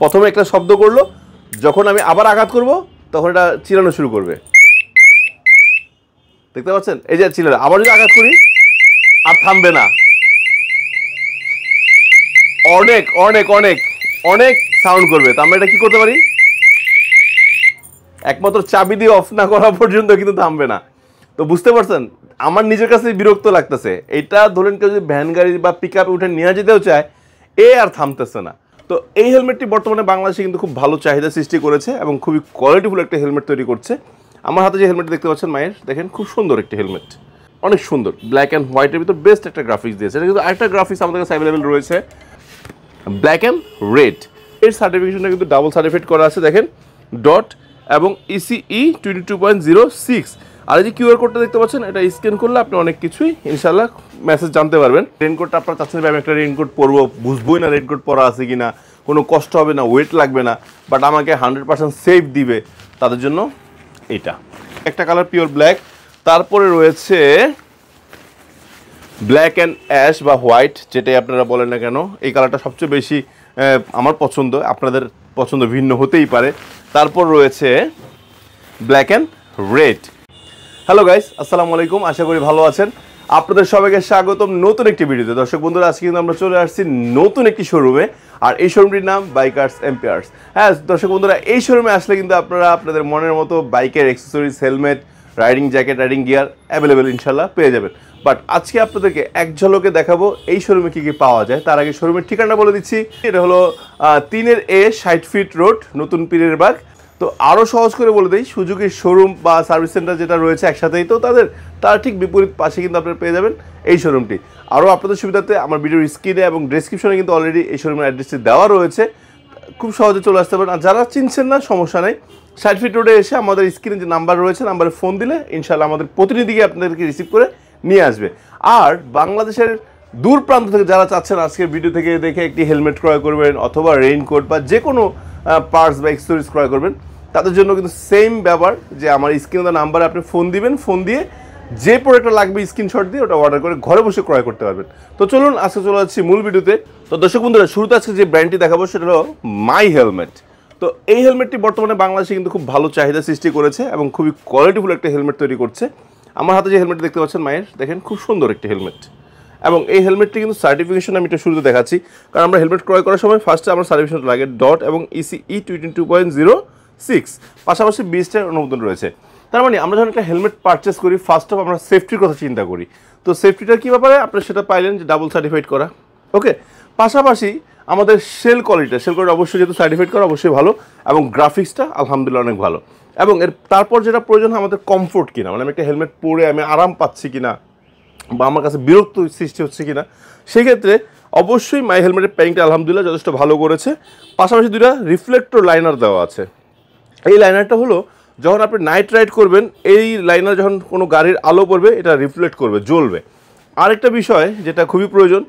প্রথমে একটা শব্দ করলো, যখন আমি আবার আঘাত করব তখন এটা চিলানো শুরু করবে। দেখতে পাচ্ছেন? এই যে চিলানো, আবার যদি আঘাত করি আর থামবে না। অনেক অনেক অনেক অনেক সাউন্ড করবে। তো আমরা এটা কি করতে পারি, একমাত্র চাবি দিয়ে অফ না করা পর্যন্ত কিন্তু থামবে না। তো বুঝতে পারছেন, আমার নিজের কাছে বিরক্ত লাগতেছে। এটা ধরেন কেউ যদি ভ্যান গাড়ি বা পিক আপে উঠে নিয়ে যেতেও চায়, আর থামতেছে না। তো এই হেলমেটটি বর্তমানে বাংলাদেশে কিন্তু খুব ভালো চাহিদা সৃষ্টি করেছে এবং খুবই কোয়ালিটিফুল একটা হেলমেট তৈরি করছে। আমার হাতে যে হেলমেটটি দেখতে পাচ্ছেন মায়ের, দেখেন খুব সুন্দর একটি হেলমেট, অনেক সুন্দর, ব্ল্যাক অ্যান্ড হোয়াইটের ভিতর বেস্ট একটা গ্রাফিক্স দিয়েছে। এটা কিন্তু আরেকটা গ্রাফিক্স আমাদের কাছে অ্যাভেলেবেল রয়েছে, ব্ল্যাক অ্যান্ড রেড। এর সার্টিফিকেশনটা কিন্তু ডাবল সার্টিফাইড করা আছে, দেখেন ডট এবং ইসিই 22.06। আর এই যে কিউআর কোডটা দেখতে পাচ্ছেন, এটা স্ক্যান করলে আপনি অনেক কিছুই ইনশাল্লাহ মেসেজ জানতে পারবেন। রেইনকোটটা আপনারা চাচ্ছেন আমি একটা রেইনকোট পরবো, বুঝবোই না রেইনকোট পরা আছে কি না, কোনো কষ্ট হবে না, ওয়েট লাগবে না, বাট আমাকে 100% সেফ দিবে, তাদের জন্য এটা একটা কালার পিওর ব্ল্যাক। তারপরে রয়েছে ব্ল্যাক অ্যান্ড অ্যাশ বা হোয়াইট, যেটাই আপনারা বলেন না কেন, এই কালারটা সবচেয়ে বেশি আমার পছন্দ, আপনাদের পছন্দ ভিন্ন হতেই পারে। তারপর রয়েছে black and red. Hello guys, আসসালামু আলাইকুম, আশা করি ভালো আছেন। আপনাদের সবাইকে স্বাগতম নতুন একটি ভিডিওতে। দর্শক বন্ধুরা, আজকে কিন্তু আমরা চলে আসছি নতুন একটি শোরুমে, আর এই শোরুমটির নাম বাইকার্স এম্পায়ার্স। হ্যাঁ দর্শক বন্ধুরা, এই শোরুমে আসলে কিন্তু আপনারা আপনাদের মনের মতো বাইকের accessories, helmet, riding jacket, riding gear available ইনশাল্লাহ পেয়ে যাবেন। বাট আজকে আপনাদেরকে এক ঝলকে দেখাবো এই শোরুমে কী কী পাওয়া যায়। তার আগে শোরুমের ঠিকানা বলে দিচ্ছি, এটা হলো 3A 60 ফিট রোড, নতুন পীরের বাগ। তো আরও সহজ করে বলে দিই, সুজুকির শোরুম বা সার্ভিস সেন্টার যেটা রয়েছে একসাথেই, তো তার ঠিক বিপরীত পাশে কিন্তু আপনারা পেয়ে যাবেন এই শোরুমটি। আরও আপনাদের সুবিধাতে আমার ভিডিওর স্ক্রিনে এবং ডেসক্রিপশনে কিন্তু অলরেডি এই শোরুমের অ্যাড্রেসটি দেওয়া রয়েছে, খুব সহজে চলে আসতে পারেন। আর যারা চিনছেন না, সমস্যা নেই, 60 ফিট রোডে এসে আমাদের স্ক্রিনে যে নাম্বার রয়েছে, নাম্বারে ফোন দিলে ইনশাল্লাহ আমাদের প্রতিনিধিকে আপনাদেরকে রিসিভ করে নিয়ে আসবে। আর বাংলাদেশের দূর প্রান্ত থেকে যারা চাচ্ছেন আজকের ভিডিও থেকে দেখে একটি হেলমেট ক্রয় করবেন অথবা রেইনকোট বা যে কোনো পার্টস বা অ্যাক্সেসরিজ ক্রয় করবেন, তাদের জন্য কিন্তু সেম ব্যাপার, যে আমার স্ক্রিনে নাম্বারে আপনি ফোন দিবেন, ফোন দিয়ে যে প্রোডাক্টটা লাগবে স্ক্রিনশট দিয়ে ওটা অর্ডার করে ঘরে বসে ক্রয় করতে পারবেন। তো চলুন আজকে চলে যাচ্ছি মূল ভিডিওতে। তো দর্শক বন্ধুরা, শুরুতে আজকে যে ব্র্যান্ডটি দেখাবো সেটা হলো মাই হেলমেট। তো এই হেলমেটটি বর্তমানে বাংলাদেশে কিন্তু খুব ভালো চাহিদা সৃষ্টি করেছে এবং খুবই কোয়ালিটিফুল একটা হেলমেট তৈরি করছে। আমার হাতে যে হেলমেট দেখতে পাচ্ছেন মায়ের, দেখেন খুব সুন্দর একটি হেলমেট, এবং এই হেলমেটটি কিন্তু সার্টিফিকেশন আমি এটা শুরুতে দেখাচ্ছি, কারণ আমরা হেলমেট ক্রয় করার সময় ফার্স্টে আমার সার্টিফিকেশন লাগে ডট এবং ইসিই 22.06, পাশাপাশি 20টার অনুমোদন রয়েছে। তার মানে আমরা যখন একটা হেলমেট পারচেস করি, ফার্স্ট অফ আমরা সেফটির কথা চিন্তা করি। তো সেফটিটার কী ব্যাপারে আপনারা সেটা পাইলেন যে ডাবল সার্টিফাইড করা, ওকে। পাশাপাশি আমাদের সেল কোয়ালিটি অবশ্যই যেহেতু সার্টিফাইড করা অবশ্যই ভালো, এবং গ্রাফিক্সটা আলহামদুলিল্লাহ অনেক ভালো। এবং তারপর যেটা প্রয়োজন আমাদের কমফোর্ট কিনা, মানে আমি একটা হেলমেট পরে আমি আরাম পাচ্ছি কিনা বা আমার কাছে বিরক্ত সৃষ্টি হচ্ছে কিনা, সেক্ষেত্রে অবশ্যই মাই হেলমেটের প্যাকিংটা আলহামদুলিল্লাহ যথেষ্ট ভালো করেছে। পাশাপাশি দুইটা রিফ্লেক্টর লাইনার দেওয়া আছে। এই লাইনারটা হলো যখন আপনি নাইট রাইড করবেন, এই লাইনার যখন কোনো গাড়ির আলো পড়বে এটা রিফ্লেক্ট করবে, জ্বলবে। আরেকটা বিষয় যেটা খুবই প্রয়োজন,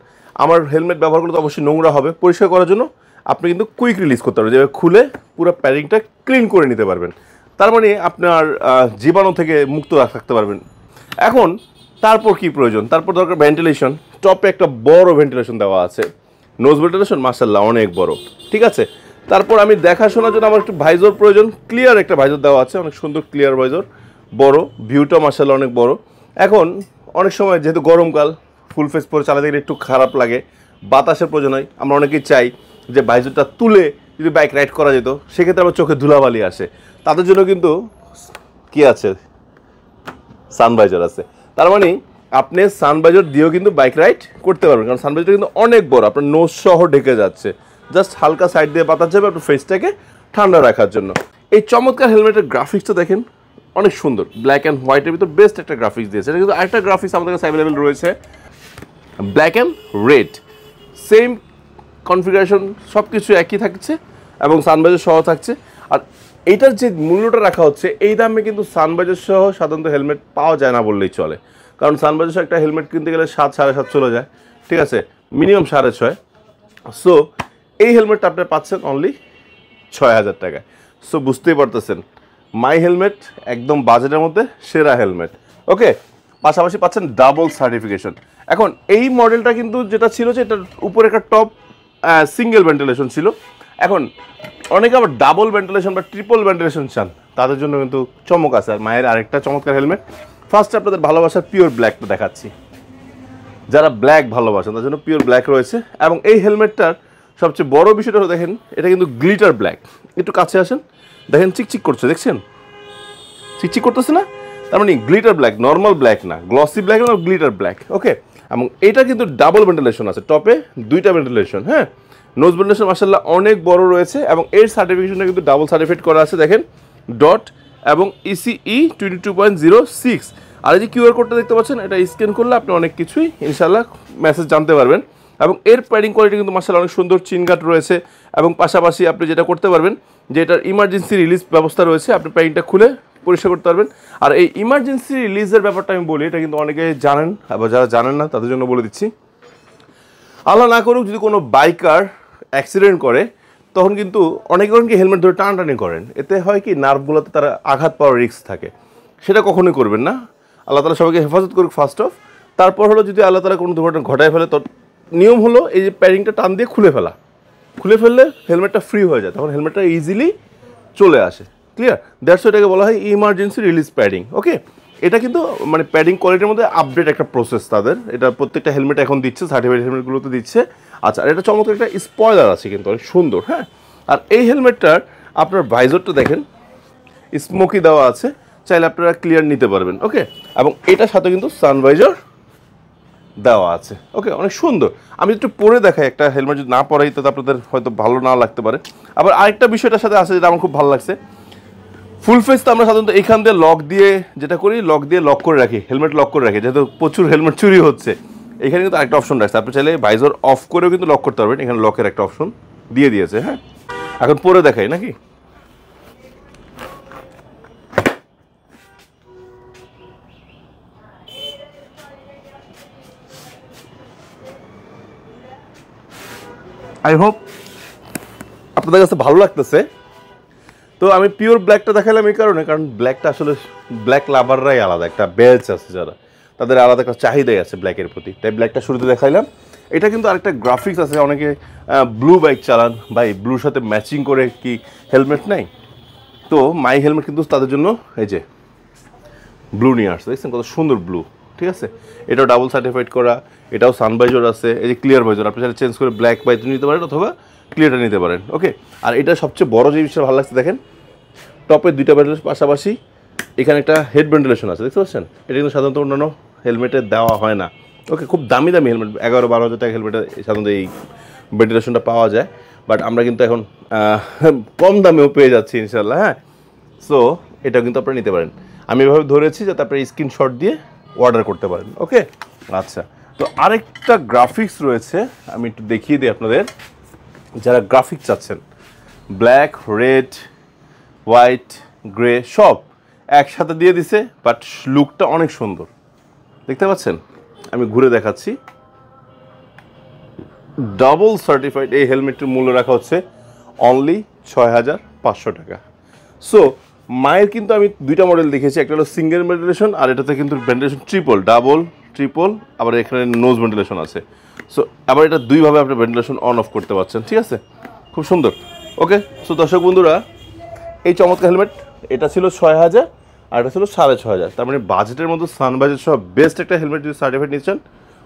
আমার হেলমেট ব্যবহার করলে তো অবশ্যই নোংরা হবে, পরিষ্কার করার জন্য আপনি কিন্তু কুইক রিলিজ করতে পারবেন, যেভাবে খুলে পুরো প্যাডিংটা ক্লিন করে নিতে পারবেন। তার মানে আপনার জীবাণু থেকে মুক্ত থাকতে পারবেন। এখন তারপর কি প্রয়োজন, তারপর দরকার ভেন্টিলেশন। টপে একটা বড় ভেন্টিলেশন দেওয়া আছে, নোজ ভেন্টিলেশন মাশাআল্লাহ অনেক বড়, ঠিক আছে। তারপর আমি দেখাশোনার জন্য আমার একটু ভাইজর প্রয়োজন, ক্লিয়ার একটা ভাইজর দেওয়া আছে, অনেক সুন্দর ক্লিয়ার ভাইজর, বড়, ভিউটা মাশাআল্লাহ অনেক বড়। এখন অনেক সময় যেহেতু গরমকাল, ফুল ফেস পরে চালাতে গেলে একটু খারাপ লাগে, বাতাসের প্রয়োজন হয়, আমরা অনেকেই চাই যে ভাইজরটা তুলে যদি বাইক রাইড করা যেত, সেক্ষেত্রে আমার চোখে ধুলাবালি আসে, তাদের জন্য কিন্তু কি আছে, সানভাইজার আছে। তার মানে আপনি সানভাইজার দিয়েও কিন্তু বাইক রাইড করতে পারবেন, কারণ সানভাইজারটা কিন্তু অনেক বড়, আপনার নোজ সহ ঢেকে যাচ্ছে, জাস্ট হালকা সাইড দিয়ে বাতাস যাবে আপনার ফেসটাকে ঠান্ডা রাখার জন্য। এই চমৎকার হেলমেটের গ্রাফিক্সটা দেখেন, অনেক সুন্দর, ব্ল্যাক অ্যান্ড হোয়াইটের ভিতর বেস্ট একটা গ্রাফিক্স দিয়েছে। এটা কিন্তু আরেকটা গ্রাফিক্স আমাদের কাছে অ্যাভেলেবেল রয়েছে, black and red, same configuration, সব কিছু একই থাকছে এবং সানভাইজার সহ থাকছে। আর এইটার যে মূল্যটা রাখা হচ্ছে, এই দামে কিন্তু সানভাইজার সহ সাধারণত হেলমেট পাওয়া যায় না বললেই চলে, কারণ সানভাইজার সহ একটা হেলমেট কিনতে গেলে 7, 7.5 চলে যায়, ঠিক আছে, মিনিমাম 6.5। সো এই হেলমেটটা আপনি পাচ্ছেন অনলি 6,000 টাকায়। সো বুঝতেই পারতেছেন মাই হেলমেট একদম বাজেটের মধ্যে সেরা হেলমেট, ওকে। পাশাপাশি পাচ্ছেন ডাবল সার্টিফিকেশন। এখন এই মডেলটা কিন্তু যেটা ছিল যে এটার উপরে একটা টপ সিঙ্গেল ভেন্টিলেশন ছিল, এখন অনেকে আবার ডাবল ভেন্টিলেশন বা ট্রিপল ভেন্টিলেশন চান, তাদের জন্য কিন্তু চমক আছে। আর মায়ের আরেকটা চমৎকার হেলমেট, ফার্স্টে আপনাদের ভালোবাসার পিওর ব্ল্যাকটা দেখাচ্ছি। যারা ব্ল্যাক ভালোবাসেন তার জন্য পিওর ব্ল্যাক রয়েছে। এবং এই হেলমেটটার সবচেয়ে বড় বিষয়টা হলো দেখেন, এটা কিন্তু গ্লিটার ব্ল্যাক। একটু কাছে আসেন, দেখেন চিকচিক করছে, দেখছেন চিকচিক করতেছে না? তার মানে গ্লিটার ব্ল্যাক, নর্মাল ব্ল্যাক না, গ্লসি ব্ল্যাক না, গ্লিটার ব্ল্যাক। ওকে, এবং এটা কিন্তু ডাবল ভেন্টিলেশন আছে, টপে 2টা ভেন্টিলেশন। হ্যাঁ, নোজ ভেন্টিলেশন মাশাআল্লাহ অনেক বড় রয়েছে এবং এর সার্টিফিকেশনটা কিন্তু ডাবল সার্টিফাইড করা আছে। দেখেন ডট এবং ইসিই 22.06। আর এই যে কিউআর কোডটা দেখতে পাচ্ছেন, এটা স্ক্যান করলে আপনি অনেক কিছুই ইনশাআল্লাহ মেসেজ জানতে পারবেন। এবং এর প্যাডিং কোয়ালিটি কিন্তু মাশাআল্লাহ অনেক সুন্দর, চিনগাট রয়েছে। এবং পাশাপাশি আপনি যেটা করতে পারবেন যে এটার ইমার্জেন্সি রিলিজ ব্যবস্থা রয়েছে, আপনি প্যাডিংটা খুলে পরিষ্কার করতে পারবেন। আর এই ইমার্জেন্সি রিলিজের ব্যাপারটা আমি বলি, এটা কিন্তু অনেকে জানেন, আবার যারা জানেন না তাদের জন্য বলে দিচ্ছি। আল্লাহ না করুক যদি কোনো বাইকার অ্যাক্সিডেন্ট করে, তখন কিন্তু অনেকে হেলমেট ধরে টানাটানি করেন, এতে হয় কি নার্ভগুলোতে তারা আঘাত পাওয়ার রিস্ক থাকে। সেটা কখনোই করবেন না। আল্লাহ তাআলা সবাইকে হেফাজত করুক ফার্স্ট অফ। তারপর হলো যদি আল্লাহ তাআলা কোনো দুর্ঘটনা ঘটায় ফেলে, তো নিয়ম হলো এই যে প্যাডিংটা টান দিয়ে খুলে ফেলা। খুলে ফেললে হেলমেটটা ফ্রি হয়ে যায়, তখন হেলমেটটা ইজিলি চলে আসে। ক্লিয়ার? দ্যাটস এটাকে বলা হয় ইমার্জেন্সি রিলিজ প্যাডিং। ওকে, এটা কিন্তু মানে প্যাডিং কোয়ালিটির মধ্যে আপডেট একটা প্রসেস তাদের। এটা প্রত্যেকটা হেলমেট এখন দিচ্ছে, সার্টিফাইড হেলমেটগুলোতে দিচ্ছে। আচ্ছা, আর এটা চমৎকার একটা স্পয়লার আছে কিন্তু অনেক সুন্দর। হ্যাঁ, আর এই হেলমেটটার আপনার ভাইজরটা দেখেন স্মোকি দেওয়া আছে, চাইলে আপনারা ক্লিয়ার নিতে পারবেন। ওকে, এবং এটার সাথে কিন্তু সানভাইজার দেওয়া আছে। ওকে, অনেক সুন্দর। আমি একটু পরে দেখাই, একটা হেলমেট যদি না পরাই তো আপনাদের হয়তো ভালো না লাগতে পারে। আবার আরেকটা বিষয়টার সাথে আছে যেটা আমার খুব ভালো লাগছে, ফুল ফেস তো আমরা সাধারণত এইখান দিয়ে লক দিয়ে যেটা করি, লক দিয়ে লক করে রাখি, হেলমেট লক করে রাখি, যেহেতু প্রচুর হেলমেট চুরি হচ্ছে। এখানে কিন্তু আরেকটা অপশন রাখছে, আপনি চাইলে ভাইজর অফ করেও কিন্তু লক করতে পারবেন। এখানে লকের একটা অপশন দিয়ে দিয়েছে। হ্যাঁ, এখন পরে দেখাই নাকি? আই হোপ আপনাদের কাছে ভালো লাগতেছে। তো আমি পিওর ব্ল্যাকটা দেখালাম এই কারণে, কারণ ব্ল্যাকটা আসলে ব্ল্যাক লাভাররাই আলাদা একটা ব্যাচ আছে, যারা তাদের আলাদা একটা চাহিদাই আছে ব্ল্যাকের প্রতি, তাই ব্ল্যাকটা শুরুতে দেখাইলাম। এটা কিন্তু আরেকটা গ্রাফিক্স আছে, অনেকে ব্লু বাইক চালান, ভাই ব্লুর সাথে ম্যাচিং করে কি হেলমেট নেই? তো মাই হেলমেট কিন্তু তাদের জন্য এই যে ব্লু নিয়ে আসছে, দেখছেন কত সুন্দর ব্লু। ঠিক আছে, এটাও ডাবল সার্টিফাইড করা, এটাও সানভাইজর আছে, এই যে ক্লিয়ার ভাইজর, আপনি চাইলে চেঞ্জ করে ব্ল্যাক বাইজর নিতে পারেন অথবা ক্লিয়ারটা নিতে পারেন। ওকে, আর এটা সবচেয়ে বড় যে বিষয়টা ভালো লাগছে, দেখেন টপে 2টা ভেন্টিলেশন, পাশাপাশি এখানে একটা হেড ভেন্টিলেশন আছে, দেখতে পাচ্ছেন? এটা কিন্তু সাধারণত অন্যান্য হেলমেটে দেওয়া হয় না। ওকে, খুব দামি দামি হেলমেট, 11-12 হাজার টাকা হেলমেটে সাধারণত এই ভেন্টিলেশনটা পাওয়া যায়, বাট আমরা কিন্তু এখন কম দামেও পেয়ে যাচ্ছি ইনশাল্লাহ। হ্যাঁ, সো এটা কিন্তু আপনারা নিতে পারেন। আমি এভাবে ধরেছি যাতে আপনারা স্ক্রিনশট দিয়ে অর্ডার করতে পারেন। ওকে, আচ্ছা, তো আরেকটা গ্রাফিক্স রয়েছে, আমি একটু দেখিয়ে দিই আপনাদের। যারা গ্রাফিক্স চাচ্ছেন, ব্ল্যাক, রেড, হোয়াইট, গ্রে সব একসাথে দিয়ে দিছে, বাট লুকটা অনেক সুন্দর, দেখতে পাচ্ছেন? আমি ঘুরে দেখাচ্ছি। ডাবল সার্টিফাইড এই হেলমেটটির মূল্য রাখা হচ্ছে অনলি 6,500 টাকা। সো মায়ের কিন্তু আমি 2টা মডেল দেখেছি, একটা হলো সিঙ্গেল ভেন্টিলেশন, আর এটাতে কিন্তু ভেন্টিলেশন ডাবল ট্রিপল, আবার এখানে নোজ ভেন্টিলেশন আছে। সো আবার এটা 2ভাবে আপনি ভেন্টিলেশন অন অফ করতে পারছেন। ঠিক আছে, খুব সুন্দর। ওকে, সো দর্শক বন্ধুরা, এই চমৎকার হেলমেট এটা ছিল 6,000 আর এটা ছিল 6,500। তার মানে বাজেটের মধ্যে সানভাইজার সহ বেস্ট একটা হেলমেট যদি সার্টিফাইড নিচ্ছেন,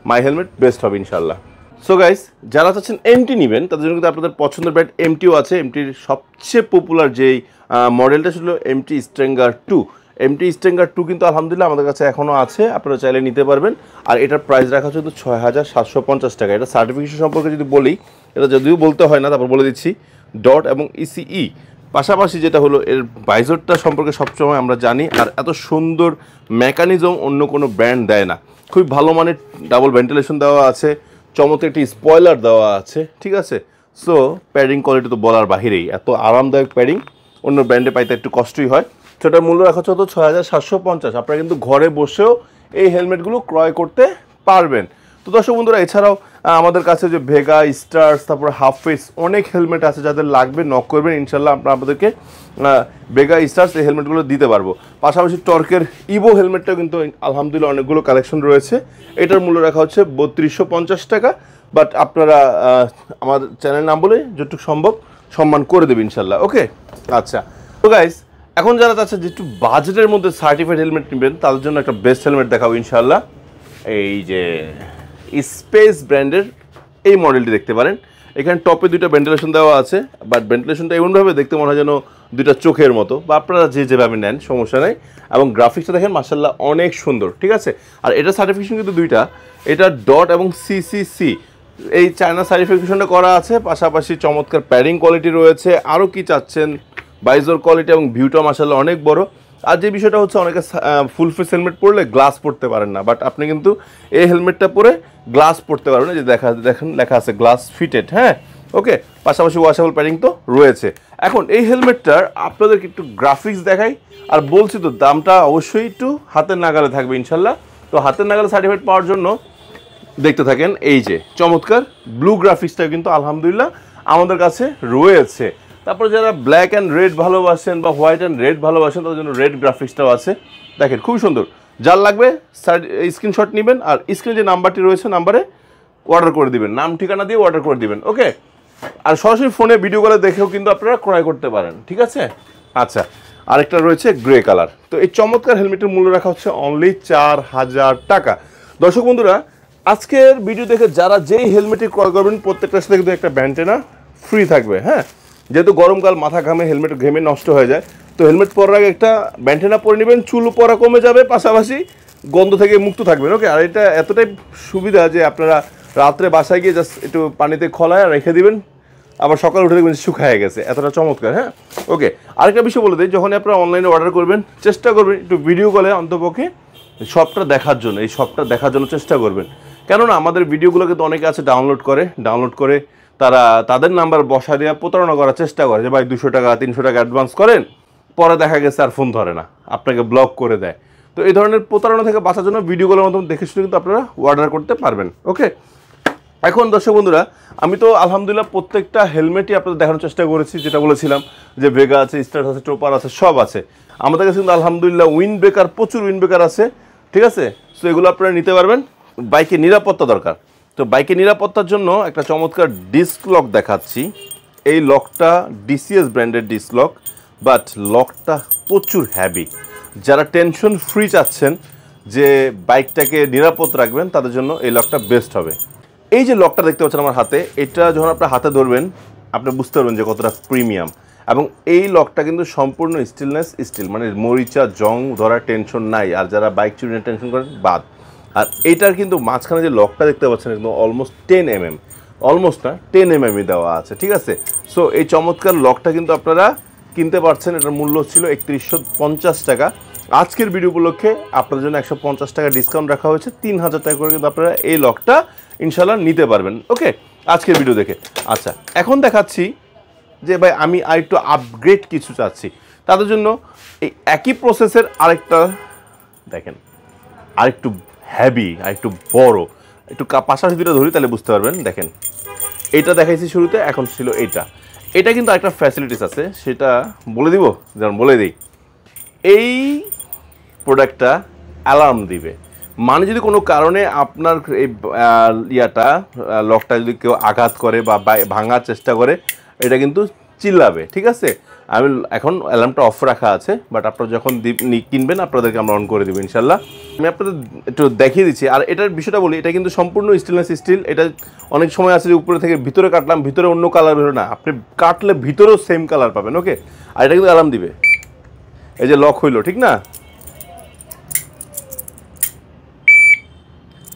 মাই হেলমেট বেস্ট হবে ইনশাল্লাহ। সো গাইস, যারা চাচ্ছেন এমটি নেবেন তাদের জন্য কিন্তু আপনাদের পছন্দের ব্র্যান্ড এমটিও আছে। এমটির সবচেয়ে পপুলার যেই মডেলটা ছিল এমটি স্ট্রেঙ্গার 2। এমটি স্ট্রেঙ্গার 2 কিন্তু আলহামদুলিল্লাহ আমাদের কাছে এখনও আছে, আপনারা চাইলে নিতে পারবেন। আর এটার প্রাইস রাখা হচ্ছে 6,750 টাকা। এটা সার্টিফিকেশন সম্পর্কে যদি বলি, এটা যদিও বলতে হয় না, তারপর বলে দিচ্ছি, ডট এবং ইসিই। পাশাপাশি যেটা হলো এর ভাইজরটা সম্পর্কে সবসময় আমরা জানি, আর এত সুন্দর মেকানিজম অন্য কোনো ব্র্যান্ড দেয় না। খুব ভালো মানের ডাবল ভেন্টিলেশন দেওয়া আছে, চমৎকার একটি স্পয়লার দেওয়া আছে। ঠিক আছে, সো প্যাডিং কোয়ালিটি তো বলার বাহিরেই, এত আরামদায়ক প্যাডিং অন্য ব্র্যান্ডে পাইতে একটু কষ্টই হয়। সেটার মূল্য রাখা হচ্ছে 6,750। আপনারা কিন্তু ঘরে বসেও এই হেলমেটগুলো ক্রয় করতে পারবেন। তো দর্শক বন্ধুরা, এছাড়াও আমাদের কাছে যে ভেগা, স্টার্স, তারপরে হাফ ফেস অনেক হেলমেট আছে, যাদের লাগবে নক করবেন, ইনশাল্লাহ আমরা আপনাদেরকে ভেগা, স্টার্স এই হেলমেটগুলো দিতে পারবো। পাশাপাশি টর্কের ইভো হেলমেটটাও কিন্তু আলহামদুলিল্লাহ অনেকগুলো কালেকশন রয়েছে। এটার মূল্য রাখা হচ্ছে 3250 টাকা। বাট আপনারা আমাদের চ্যানেল নাম বলে যতটুকু সম্ভব সম্মান করে দেবে ইনশাল্লাহ। ওকে, আচ্ছা। তো গাইস, এখন যারা চাচ্ছে যে একটু বাজেটের মধ্যে সার্টিফাইড হেলমেট নেবেন, তাদের জন্য একটা বেস্ট হেলমেট দেখাবো ইনশাল্লাহ। এই যে স্পেস ব্র্যান্ডের এই মডেলটি দেখতে পারেন। এখানে টপে দুইটা ভেন্টিলেশন দেওয়া আছে, বাট ভেন্টিলেশনটা এমনভাবে দেখতে মনে হয় যেন দুইটা চোখের মতো, বা আপনারা যেভাবে নেন সমস্যা নেই। এবং গ্রাফিক্সটা দেখেন মাশাআল্লাহ অনেক সুন্দর, ঠিক আছে। আর এটা সার্টিফিকেশন কিন্তু দুইটা, এটা ডট এবং সিসিসি, এই চায়না সার্টিফিকেশনটা করা আছে। পাশাপাশি চমৎকার প্যাডিং কোয়ালিটি রয়েছে। আরও কি চাচ্ছেন, বাইজোর কোয়ালিটি এবং ভিউটা মাশাআল্লাহ অনেক বড়। আর যে বিষয়টা হচ্ছে, অনেকে ফুল ফেস হেলমেট পরলে গ্লাস পরতে পারেন না, বাট আপনি কিন্তু এই হেলমেটটা পরে গ্লাস পরতে পারবেন। যে দেখেন লেখা আছে গ্লাস ফিটেড, হ্যাঁ ওকে। পাশাপাশি ওয়াশেবল প্যাডিং তো রয়েছে। এখন এই হেলমেটটার আপনাদেরকে একটু গ্রাফিক্স দেখাই, আর বলছি তো দামটা অবশ্যই একটু হাতের নাগালে থাকবে ইনশাল্লাহ। তো হাতের নাগালে সার্টিফাইড পাওয়ার জন্য দেখতে থাকেন, এই যে চমৎকার ব্লু গ্রাফিক্সটা কিন্তু আলহামদুলিল্লাহ আমাদের কাছে রয়েছে। তারপর যারা ব্ল্যাক অ্যান্ড রেড ভালোবাসেন বা হোয়াইট অ্যান্ড রেড ভালোবাসেন, তাদের জন্য রেড গ্রাফিক্সটাও আছে। দেখেন খুবই সুন্দর। যার লাগবে স্ক্রিনশট নেবেন, আর স্ক্রিনে যে নাম্বারটি রয়েছে নাম্বারে অর্ডার করে দিবেন, নাম ঠিকানা দিয়ে অর্ডার করে দিবেন। ওকে, আর সরাসরি ফোনে ভিডিও কলে দেখেও কিন্তু আপনারা ক্রয় করতে পারেন, ঠিক আছে। আচ্ছা, আরেকটা রয়েছে গ্রে কালার। তো এই চমৎকার হেলমেটের মূল্য রাখা হচ্ছে অনলি 4000 টাকা। দর্শক বন্ধুরা, আজকের ভিডিও দেখে যারা যেই হেলমেটটি ক্রয় করবেন, প্রত্যেকটার সাথে কিন্তু একটা ব্যান্টেনা ফ্রি থাকবে। হ্যাঁ, যেহেতু গরমকাল, মাথা ঘামে, হেলমেট ঘেমে নষ্ট হয়ে যায়, তো হেলমেট পরার আগে একটা ব্যান্টেনা পরে নেবেন, চুল পরা কমে যাবে, পাশাপাশি গন্ধ থেকে মুক্ত থাকবেন। ওকে, আর এটা এতটাই সুবিধা যে আপনারা রাত্রে বাসায় গিয়ে জাস্ট একটু পানিতে খোলায় রেখে দিবেন, আবার সকালে উঠে দেখবেন শুকায় গেছে, এতটা চমৎকার। হ্যাঁ ওকে, আরেকটা বিষয় বলে দিই, যখন আপনারা অনলাইনে অর্ডার করবেন, চেষ্টা করবেন একটু ভিডিও কলে অন্তপক্ষে শপটা দেখার জন্য, এই শপটা দেখার জন্য চেষ্টা করবেন। কেননা আমাদের ভিডিওগুলো কিন্তু অনেকে আছে ডাউনলোড করে তারা তাদের নাম্বার বসা দেওয়া প্রতারণা করার চেষ্টা করে, যে ভাই 200 টাকা 300 টাকা অ্যাডভান্স করেন, পরে দেখা গেছে আর ফোন ধরে না, আপনাকে ব্লক করে দেয়। তো এই ধরনের প্রতারণা থেকে বাঁচার জন্য ভিডিওগুলোর মাধ্যমে দেখে শুনে কিন্তু আপনারা অর্ডার করতে পারবেন। ওকে, এখন দর্শক বন্ধুরা, আমি তো আলহামদুলিল্লাহ প্রত্যেকটা হেলমেটই আপনাদের দেখানোর চেষ্টা করেছি, যেটা বলেছিলাম যে ভেগা আছে, স্টার্ট আছে, টোপার আছে, সব আছে আমাদের কাছে কিন্তু আলহামদুলিল্লাহ। উইন্ড ব্রেকার, প্রচুর উইন্ড ব্রেকার আছে, ঠিক আছে। সো এগুলো আপনারা নিতে পারবেন। বাইকে নিরাপত্তা দরকার, তো বাইকে নিরাপত্তার জন্য একটা চমৎকার ডিস্ক লক দেখাচ্ছি। এই লকটা ডিসিএস ব্র্যান্ডের ডিস্ক লক, বাট লকটা প্রচুর হ্যাভি। যারা টেনশন ফ্রি চাচ্ছেন যে বাইকটাকে নিরাপদ রাখবেন, তাদের জন্য এই লকটা বেস্ট হবে। এই যে লকটা দেখতে পাচ্ছেন আমার হাতে, এটা যখন আপনার হাতে ধরবেন আপনি বুঝতে পারবেন যে কতটা প্রিমিয়াম। এবং এই লকটা কিন্তু সম্পূর্ণ স্টিলনেস স্টিল, মানে মরিচা জং ধরার টেনশন নাই। আর যারা বাইক চুরি নিয়ে টেনশন করেন বাদ। আর এইটার কিন্তু মাঝখানে যে লকটা দেখতে পাচ্ছেন একদম অলমোস্ট 10 mm, অলমোস্ট না 10 mm দেওয়া আছে, ঠিক আছে। সো এই চমৎকার লকটা কিন্তু আপনারা কিনতে পারছেন। এটার মূল্য ছিল 3150 টাকা। আজকের ভিডিও উপলক্ষে আপনাদের জন্য 150 টাকা ডিসকাউন্ট রাখা হয়েছে, 3000 টাকা করে কিন্তু আপনারা এই লকটা ইনশাল্লাহ নিতে পারবেন। ওকে, আজকের ভিডিও দেখে। আচ্ছা, এখন দেখাচ্ছি যে ভাই আমি আরেকটু আপগ্রেড কিছু চাচ্ছি, তাদের জন্য এই একই প্রসেসের আরেকটা দেখেন, আরেকটু হ্যাভি, আরেকটু বড়, একটু পাশাপাশি দুটো ধরি তাহলে বুঝতে পারবেন। দেখেন, এটা দেখাইছি শুরুতে, এখন ছিল এটা কিন্তু একটা ফ্যাসিলিটিস আছে, সেটা বলে দিব। যেমন বলে দিই, এই প্রোডাক্টটা অ্যালার্ম দিবে, মানে যদি কোনো কারণে আপনার এই লকটা যদি কেউ আঘাত করে বা ভাঙার চেষ্টা করে, এটা কিন্তু চিল্লাবে, ঠিক আছে। আমি এখন অ্যালার্মটা অফ রাখা আছে, বাট আপনারা যখন কিনবেন আপনাদেরকে আমরা অন করে দেবো ইনশাল্লাহ। আমি আপনাদের একটু দেখিয়ে দিচ্ছি। আর এটার বিষয়টা বলি, এটা কিন্তু সম্পূর্ণ স্টেনলেস স্টিল। এটা অনেক সময় আছে যে উপরে থেকে ভিতরে কাটলাম, ভিতরে অন্য কালার বেরো না, আপনি কাটলে ভিতরেও সেম কালার পাবেন। ওকে, আর এটা কিন্তু অ্যালার্ম দিবে। এই যে লক হইলো, ঠিক না,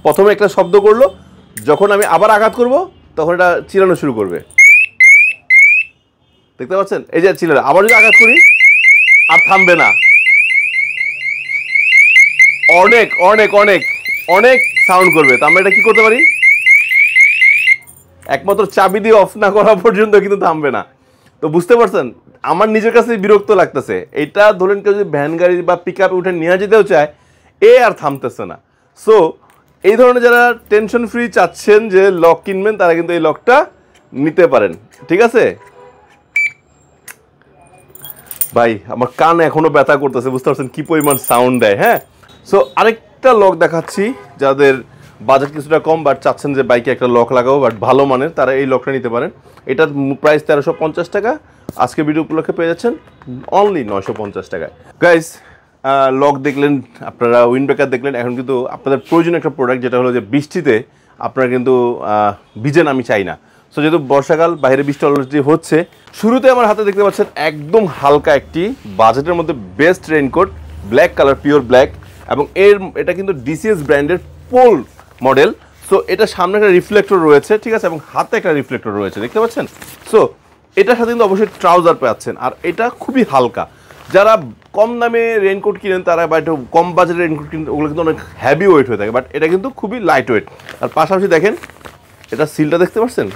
প্রথমে একটা শব্দ করলো, যখন আমি আবার আঘাত করব তখন এটা চিল্লানো শুরু করবে, দেখতে পাচ্ছেন। এই যে চিল্লানো, আবার যদি আঘাত করি আর থামবে না, অনেক অনেক অনেক অনেক সাউন্ড করবে। তো আমরা এটা কি করতে পারি, একমাত্র চাবি দিয়ে অফ না করা পর্যন্ত কিন্তু থামবে না। তো বুঝতে পারছেন, আমার নিজের কাছে বিরক্ত লাগতেছে। এটা ধরেন কেউ যদি ভ্যান গাড়ি বা পিক আপে উঠে নিয়ে যেতেও চায়, আর থামতেছে না। সো এই ধরনের যারা টেনশন ফ্রি চাচ্ছেন যে লক কিনবেন, তারা কিন্তু এই লকটা নিতে পারেন, ঠিক আছে। ভাই আমার কান এখনো ব্যথা করতেছে, বুঝতে পারছেন কি পরিমাণ সাউন্ড দেয়। হ্যাঁ, সো আরেকটা লক দেখাচ্ছি, যাদের বাজেট কিছুটা কম বাট চাচ্ছেন যে বাইকে একটা লক লাগাবো বাট ভালো মানের, তারা এই লকটা নিতে পারেন। এটার প্রাইস 1350 টাকা, আজকে ভিডিও উপলক্ষে পেয়ে যাচ্ছেন অনলি 950 টাকায়। গাইস লক দেখলেন আপনারা, উইন্ড ব্রেকার দেখলেন, এখন কিন্তু আপনাদের প্রয়োজনীয় একটা প্রোডাক্ট যেটা হলো যে বৃষ্টিতে আপনারা কিন্তু ভিজেন আমি চাই না। সো যেহেতু বর্ষাকাল, বাইরে বৃষ্টি অলরেডি হচ্ছে, শুরুতে আমার হাতে দেখতে পাচ্ছেন একদম হালকা একটি বাজেটের মধ্যে best raincoat, black colour, pure black, এবং এটা কিন্তু ডিসিএস ব্র্যান্ডের পোল মডেল। সো এটা সামনে একটা রিফ্লেক্টর রয়েছে, ঠিক আছে, এবং হাতে একটা রিফ্লেক্টর রয়েছে, দেখতে পাচ্ছেন। সো এটার সাথে কিন্তু অবশ্যই ট্রাউজার পাচ্ছেন, আর এটা খুবই হালকা। যারা কম দামে রেইনকোট কিনেন তারা বা একটু কম বাজেটের রেইনকোট কিনেন, ওগুলো কিন্তু অনেক হ্যাভি ওয়েট হয়ে থাকে, বাট এটা কিন্তু খুবই লাইট ওয়েট। আর পাশাপাশি দেখেন এটা সিলটা দেখতে পাচ্ছেন,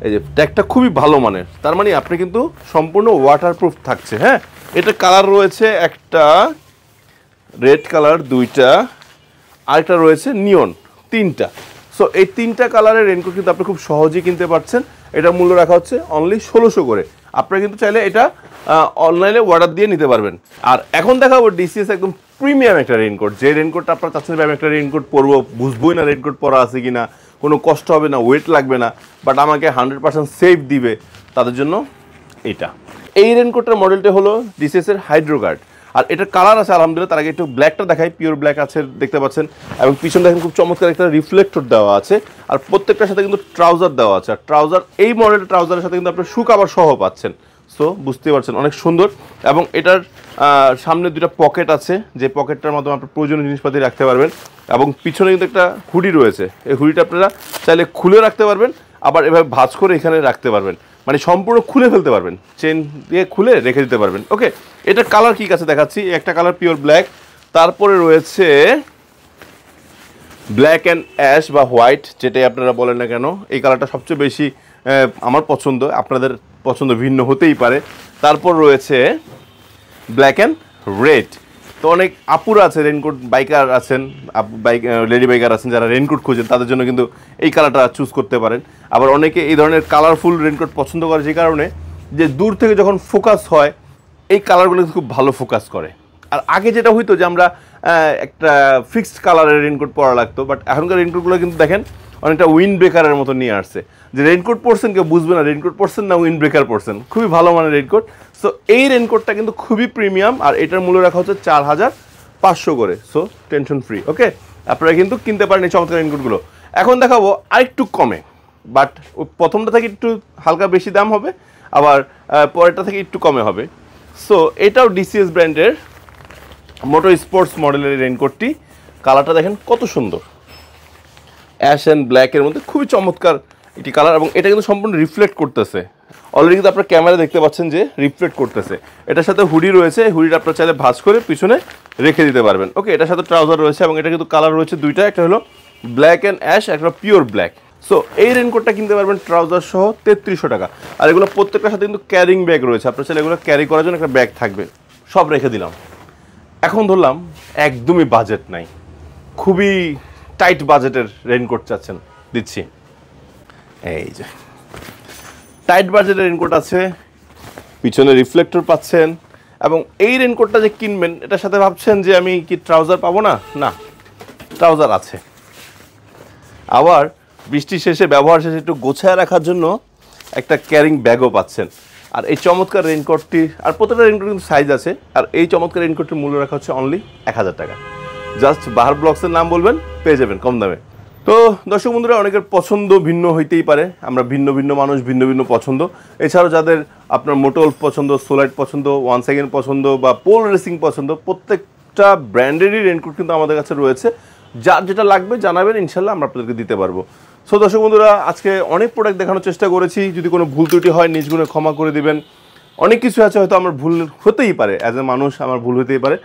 এই যে ট্যাগটা খুবই ভালো মানের, তার মানে আপনি কিন্তু সম্পূর্ণ ওয়াটারপ্রুফ থাকছে। হ্যাঁ, এটা কালার রয়েছে একটা রেড কালার, দুইটা, আরেকটা রয়েছে নিয়ন, তিনটা। সো এই তিনটা কালারের রেইনকোট কিন্তু আপনি খুব সহজেই কিনতে পারছেন। এটার মূল্য রাখা হচ্ছে অনলি 1600 করে। আপনারা কিন্তু চাইলে এটা অনলাইনে অর্ডার দিয়ে নিতে পারবেন। আর এখন দেখাবো ডিসিএস একদম প্রিমিয়াম একটা রেইনকোট, যে রেইনকোটটা আপনারা চাচ্ছেন আমি একটা রেইনকোট পরবো, বুঝবোই না রেইনকোট পরা আছে কি না, কোনো কষ্ট হবে না, ওয়েট লাগবে না, বাট আমাকে 100% সেফ দিবে, তাদের জন্য এটা। এই রেইনকোটের মডেলটা হলো ডিসিএসের হাইড্রোগার্ড, আর এটার কালার আছে আলহামদুলিল্লাহ। তার আগে একটু ব্ল্যাকটা দেখাই, পিওর ব্ল্যাক আছে দেখতে পাচ্ছেন, এবং পিছনে দেখেন খুব চমৎকার একটা রিফ্লেক্টর দেওয়া আছে, আর প্রত্যেকটার সাথে কিন্তু ট্রাউজার দেওয়া আছে। আর ট্রাউজার, এই মডেলের ট্রাউজারের সাথে কিন্তু আপনার শু কভার সহ পাচ্ছেন। সো বুঝতে পারছেন অনেক সুন্দর। এবং এটার সামনে দুটো পকেট আছে, যে পকেটটার মাধ্যমে আপনার প্রয়োজনীয় জিনিসপাতি রাখতে পারবেন, এবং পিছনে কিন্তু একটা হুডি রয়েছে। এই হুডিটা আপনারা চাইলে খুলে রাখতে পারবেন, আবার এভাবে ভাঁজ করে এখানে রাখতে পারবেন, মানে সম্পূর্ণ খুলে ফেলতে পারবেন, চেন দিয়ে খুলে রেখে দিতে পারবেন। ওকে, এটার কালার কী কাছে দেখাচ্ছি। একটা কালার পিওর ব্ল্যাক, তারপরে রয়েছে ব্ল্যাক অ্যান্ড অ্যাশ বা হোয়াইট, যেটাই আপনারা বলেন না কেন, এই কালারটা সবচেয়ে বেশি আমার পছন্দ, আপনাদের পছন্দ ভিন্ন হতেই পারে। তারপর রয়েছে ব্ল্যাক অ্যান্ড রেড। তো অনেক আপুরা আছে, রেইনকোট বাইকার আছেন, বাইক লেডি বাইকার আছেন, যারা রেইনকোট খুঁজেন তাদের জন্য কিন্তু এই কালারটা চুজ করতে পারেন। আবার অনেকে এই ধরনের কালারফুল রেইনকোট পছন্দ করে, যে কারণে যে দূর থেকে যখন ফোকাস হয় এই কালারগুলো খুব ভালো ফোকাস করে। আর আগে যেটা হইতো যে আমরা একটা ফিক্সড কালারের রেইনকোট পরা লাগতো, বাট এখনকার রেইনকোটগুলো কিন্তু দেখেন অনেকটা উইন্ড ব্রেকারের মতো নিয়ে আসছে, যে রেইনকোট পরছেন কেউ বুঝবে না রেইনকোট পরছেন না উইন্ড ব্রেকার পরছেন। খুবই ভালো মানের রেইনকোট। সো এই রেইনকোটটা কিন্তু খুবই প্রিমিয়াম, আর এটার মূল্য রাখা হচ্ছে 4500 করে। So tension free. ওকে, আপনারা কিন্তু কিনতে পারেন এই চমৎকার রেইনকোটগুলো। এখন দেখাবো আরেকটু কমে, বাট প্রথমটা থেকে একটু হালকা বেশি দাম হবে, আবার পরেরটা থেকে একটু কমে হবে। সো এটাও ডিসিএস ব্র্যান্ডের মোটো স্পোর্টস মডেলের রেইনকোটটি। কালারটা দেখেন কত সুন্দর, অ্যাশ অ্যান্ড ব্ল্যাকের মধ্যে খুবই চমৎকার একটি কালার, এবং এটা কিন্তু সম্পূর্ণ রিফ্লেক্ট করতেছে। অলরেডি কিন্তু আপনার ক্যামেরা দেখতে পাচ্ছেন যে রিফ্লেক্ট করতেছে। এটার সাথে হুডি রয়েছে, হুডিটা আপনার চাইলে ভাঁজ করে পিছনে রেখে দিতে পারবেন। ওকে, এটার সাথে ট্রাউজার রয়েছে, এবং এটা কিন্তু কালার রয়েছে দুইটা, একটা হলো ব্ল্যাক অ্যান্ড অ্যাশ, একটা পিওর ব্ল্যাক। সো এই রেইনকোটটা কিনতে পারবেন ট্রাউজার সহ 3300 টাকা। আর এগুলো প্রত্যেকটার সাথে কিন্তু ক্যারিং ব্যাগ রয়েছে, আপনার চাইলে এগুলো ক্যারি করার জন্য একটা ব্যাগ থাকবে। সব রেখে দিলাম। এখন ধরলাম একদমই বাজেট নাই, খুবই টাইট বাজেটের রেইনকোট চাচ্ছেন, দিচ্ছি। এই যে টাইট বাজেটের রেইনকোট আছে, পিছনে রিফ্লেক্টর পাচ্ছেন, এবং এই রেইনকোটটা যে কিনবেন এটার সাথে ভাবছেন যে আমি কি ট্রাউজার পাবো না, না, ট্রাউজার আছে। আবার বৃষ্টি শেষে, ব্যবহার শেষে একটু গোছায় রাখার জন্য একটা ক্যারিং ব্যাগও পাচ্ছেন। আর এই চমৎকার রেইনকোটটি, আর প্রত্যেকটা রেইনকোট কিন্তু সাইজ আছে, আর এই চমৎকার রেইনকোটটির মূল্য রাখা হচ্ছে অনলি 1000 টাকা। জাস্ট বাহার ব্লগসের নাম বলবেন, পেয়ে যাবেন কম দামে। তো দর্শক বন্ধুরা, অনেকের পছন্দ ভিন্ন হইতেই পারে, আমরা ভিন্ন ভিন্ন মানুষ, ভিন্ন ভিন্ন পছন্দ। এছাড়াও যাদের আপনার মোটল পছন্দ, সোলাইট পছন্দ, 1 সেকেন্ড পছন্দ, বা পোল রেসিং পছন্দ, প্রত্যেকটা ব্র্যান্ডেরই রেইনকোট কিন্তু আমাদের কাছে রয়েছে। যার যেটা লাগবে জানাবেন, ইনশাল্লাহ আমরা আপনাদেরকে দিতে পারবো। সো দর্শক বন্ধুরা, আজকে অনেক প্রোডাক্ট দেখানোর চেষ্টা করেছি, যদি কোনো ভুল ত্রুটি হয় নিজ গুণে ক্ষমা করে দিবেন। অনেক কিছু আছে হয়তো আমার ভুল হতেই পারে, অ্যাজ এ মানুষ আমার ভুল হতেই পারে।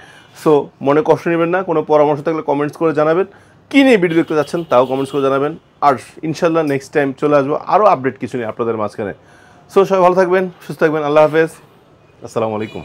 সো মনে কষ্ট নেবেন না, কোনো পরামর্শ থাকলে কমেন্টস করে জানাবেন, কী নিয়ে ভিডিও দেখতে যাচ্ছেন তাও কমেন্টস করে জানাবেন। আর ইনশাল্লাহ নেক্সট টাইম চলে আসবো আরও আপডেট কিছু নিয়ে আপনাদের মাঝখানে। সো সবাই ভালো থাকবেন, সুস্থ থাকবেন, আল্লাহ হাফেজ, আসসালামু আলাইকুম।